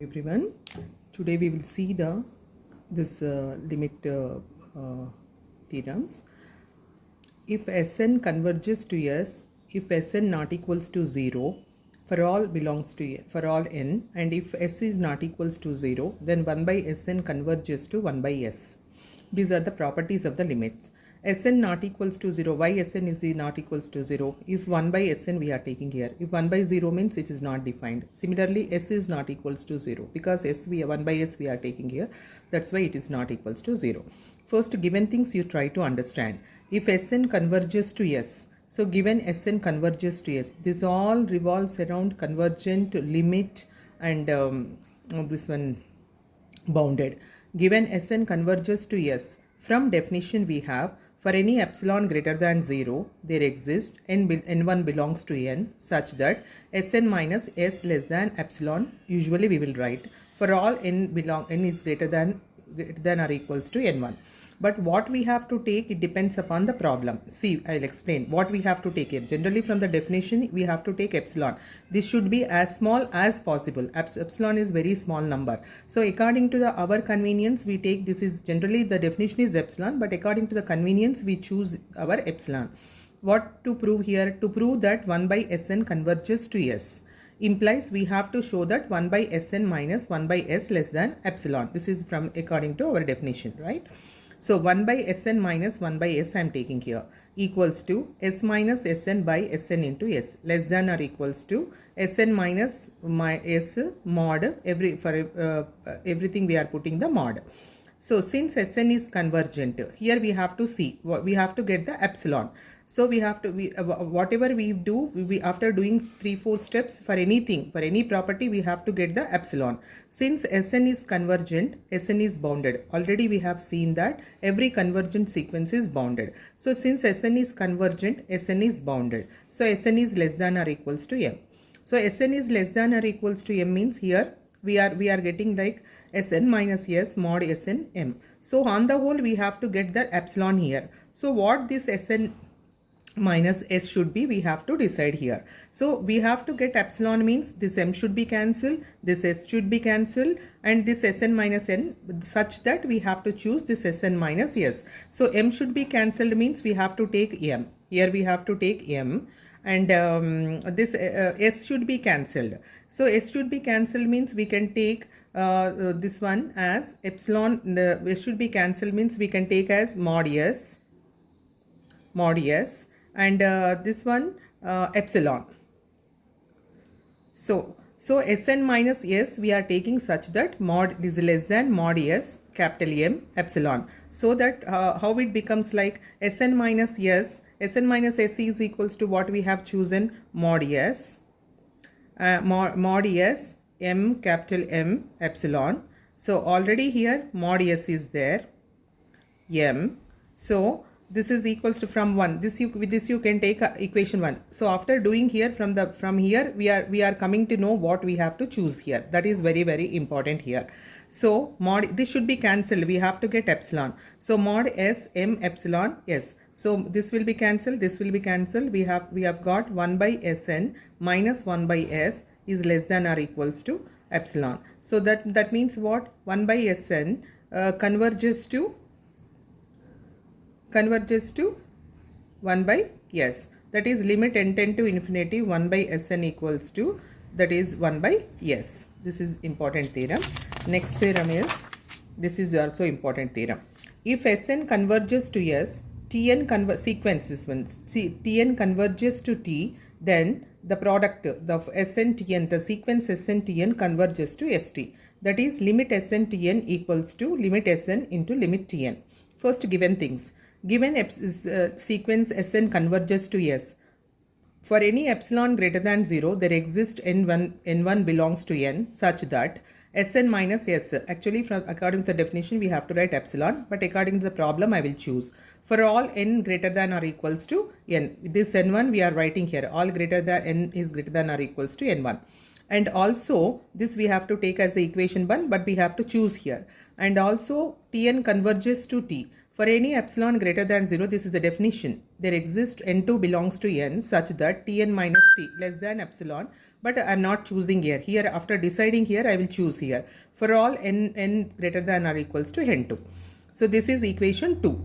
Everyone, today we will see this limit theorems. If Sn converges to S, if Sn not equals to 0 for all belongs to for all n, and if S is not equals to 0, then 1 by Sn converges to 1 by S. These are the properties of the limits. Sn not equals to 0. Why Sn is not equals to 0? If 1 by Sn we are taking here. If 1 by 0 means it is not defined. Similarly, S is not equals to 0. Because 1 by S we are taking here. That's why it is not equals to 0. First, given things you try to understand. If Sn converges to S. So given Sn converges to S. This all revolves around convergent, limit, and this one bounded. Given Sn converges to S. From definition we have, for any epsilon greater than 0, there exists n1 belongs to n such that Sn minus S less than epsilon, usually we will write, for all n is greater than or equals to n1. But what we have to take, it depends upon the problem. See, I'll explain what we have to take here. Generally from the definition, we have to take epsilon. This should be as small as possible. Epsilon is very small number. So according to our convenience, we take, this is generally the definition is epsilon, but according to the convenience, we choose our epsilon. What to prove here? To prove that 1 by Sn converges to S implies we have to show that 1 by Sn minus 1 by S less than epsilon. This is from according to our definition, right? So 1 by Sn minus 1 by S I am taking here equals to S minus Sn by Sn into S less than or equals to Sn minus my S mod everything we are putting the mod. So since Sn is convergent, here we have to see, we have to get the epsilon. So we have to, whatever we do, after doing 3-4 steps for anything, for any property, we have to get the epsilon. Since Sn is convergent, Sn is bounded. Already we have seen that every convergent sequence is bounded. So since Sn is convergent, Sn is bounded. So Sn is less than or equals to m. So Sn is less than or equals to m means here we are getting like Sn minus S mod Sn m. So on the whole we have to get the epsilon here. So what this Sn minus S should be, we have to decide here. So we have to get epsilon means this m should be cancelled, this S should be cancelled, and this Sn minus n, such that we have to choose this Sn minus S. So m should be cancelled means we have to take m. Here we have to take m, and this S should be cancelled. So S should be cancelled means we can take this one as epsilon. The S should be cancelled means we can take as mod S, and this one epsilon. So Sn minus S we are taking such that mod is less than mod S capital M epsilon. So that how it becomes like Sn minus S is equals to what we have chosen, mod S, mod S M capital M epsilon. So already here mod S is there, M. So this is equals to from 1. With this you can take equation 1. So after doing here from here we are coming to know what we have to choose here. That is very, very important here. So mod, this should be cancelled. We have to get epsilon. So mod S M epsilon S. So this will be cancelled. This will be cancelled. We have got 1 by Sn minus 1 by S is less than or equals to epsilon. So that means what? 1 by Sn converges to 1 by S. That is limit n tend to infinity 1 by Sn equals to, that is 1 by S. This is important theorem. Next theorem is, this is also important theorem. If Sn converges to S, Tn sequence this one. See, Tn converges to T, then the product of Sn Tn, the sequence Sn Tn converges to St. That is limit Sn Tn equals to limit Sn into limit Tn. First, given things. Given sequence Sn converges to S. For any epsilon greater than 0, there exists n1 belongs to n such that Sn minus S. Actually, according to the definition, we have to write epsilon, but according to the problem, I will choose. For all n greater than or equals to n. This n1 we are writing here. All greater than n is greater than or equals to n1. And also, this we have to take as the equation 1, but we have to choose here. And also, Tn converges to T. For any epsilon greater than 0, this is the definition. There exists n2 belongs to n such that Tn minus T less than epsilon, but I am not choosing here. Here, after deciding here, I will choose here. For all n greater than or equals to n2. So this is equation 2.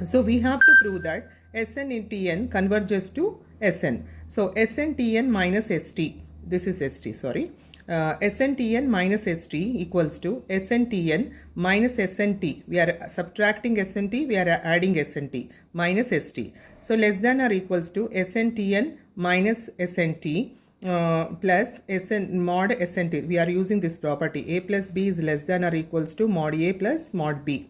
So we have to prove that Sn in Tn converges to Sn. So Sn Tn minus St. This is St, sorry. Sn Tn minus St equals to Sn Tn minus Snt. We are subtracting Snt, we are adding Snt minus St. So less than or equals to Sn Tn minus Snt plus Sn mod Snt. We are using this property. A plus B is less than or equals to mod A plus mod B.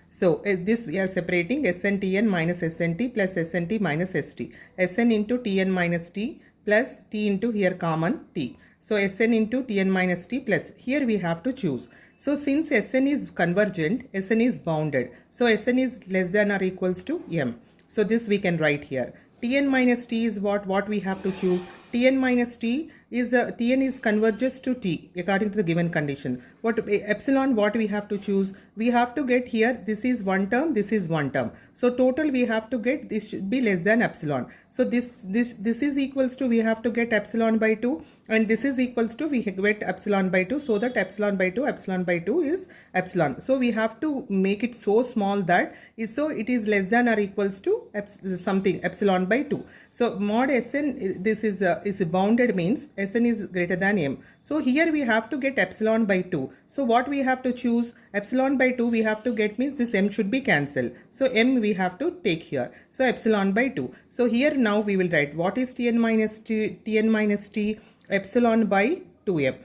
So this we are separating Sn Tn minus Snt plus Snt minus St. Sn into Tn minus T plus T into here common T. So Sn into Tn minus T plus here we have to choose. So since Sn is convergent, Sn is bounded. So Sn is less than or equals to M. So this we can write here. Tn minus T is what we have to choose. Tn minus T is Tn is converges to T according to the given condition. What epsilon what we have to choose? We have to get here, this is one term, this is one term. So total we have to get, this should be less than epsilon. So this is equals to, we have to get epsilon by 2, and this is equals to, we get epsilon by 2, so that epsilon by 2 is epsilon. So we have to make it so small that so it is less than or equals to something epsilon by 2. So mod Sn, this is bounded means Sn is greater than M. So here we have to get epsilon by 2. So what we have to choose? Epsilon by 2 we have to get means this M should be cancelled. So M we have to take here. So epsilon by 2. So here now we will write what is Tn minus T epsilon by 2M.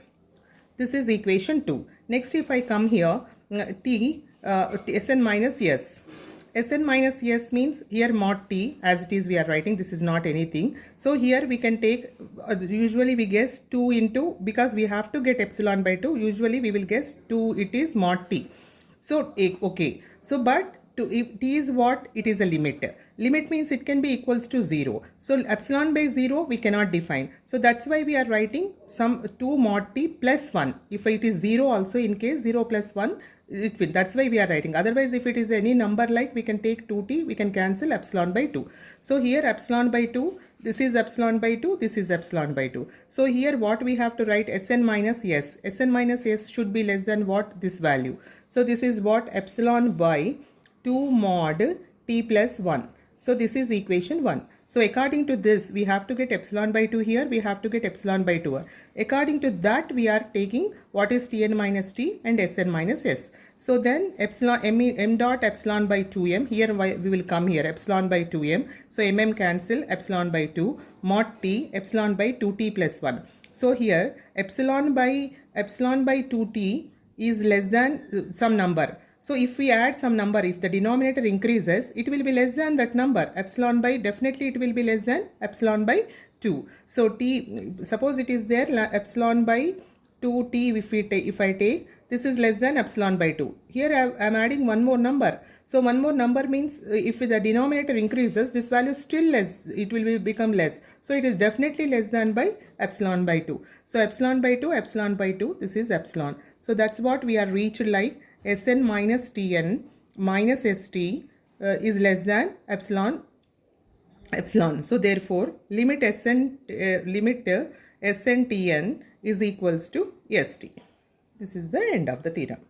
This is equation 2. Next if I come here, Sn minus S. Sn minus S means here mod T as it is we are writing, this is not anything. So here we can take, usually we guess 2 into, because we have to get epsilon by 2, usually we will guess 2, it is mod T. So okay, so but if T is what? It is a limit. Limit means it can be equals to 0. So epsilon by 0 we cannot define. So that's why we are writing some 2 mod T plus 1. If it is 0 also, in case 0 plus 1, it will, that's why we are writing. Otherwise if it is any number like, we can take 2T, we can cancel epsilon by 2. So here epsilon by 2, this is epsilon by 2, this is epsilon by 2. So here what we have to write? Sn minus S. Sn minus S should be less than what? This value. So this is what? Epsilon by 2 mod T plus 1. So this is equation 1. So according to this, we have to get epsilon by 2 here, we have to get epsilon by 2. According to that, we are taking what is Tn minus T and Sn minus S. So then epsilon m dot epsilon by 2m, here we will come here epsilon by 2m. So cancel, epsilon by 2, mod T, epsilon by 2T plus 1. So here epsilon by 2T is less than some number. So if we add some number, if the denominator increases, it will be less than that number. Epsilon by, definitely it will be less than epsilon by 2. So T, suppose it is there epsilon by 2T, if I take, this is less than epsilon by 2. Here I am adding one more number. So one more number means if the denominator increases, this value is still less, it will become less. So it is definitely less than by epsilon by 2. So epsilon by 2, this is epsilon. So that's what we are reached like Sn minus Tn minus St is less than epsilon. So therefore limit Sn Tn is equals to St. This is the end of the theorem.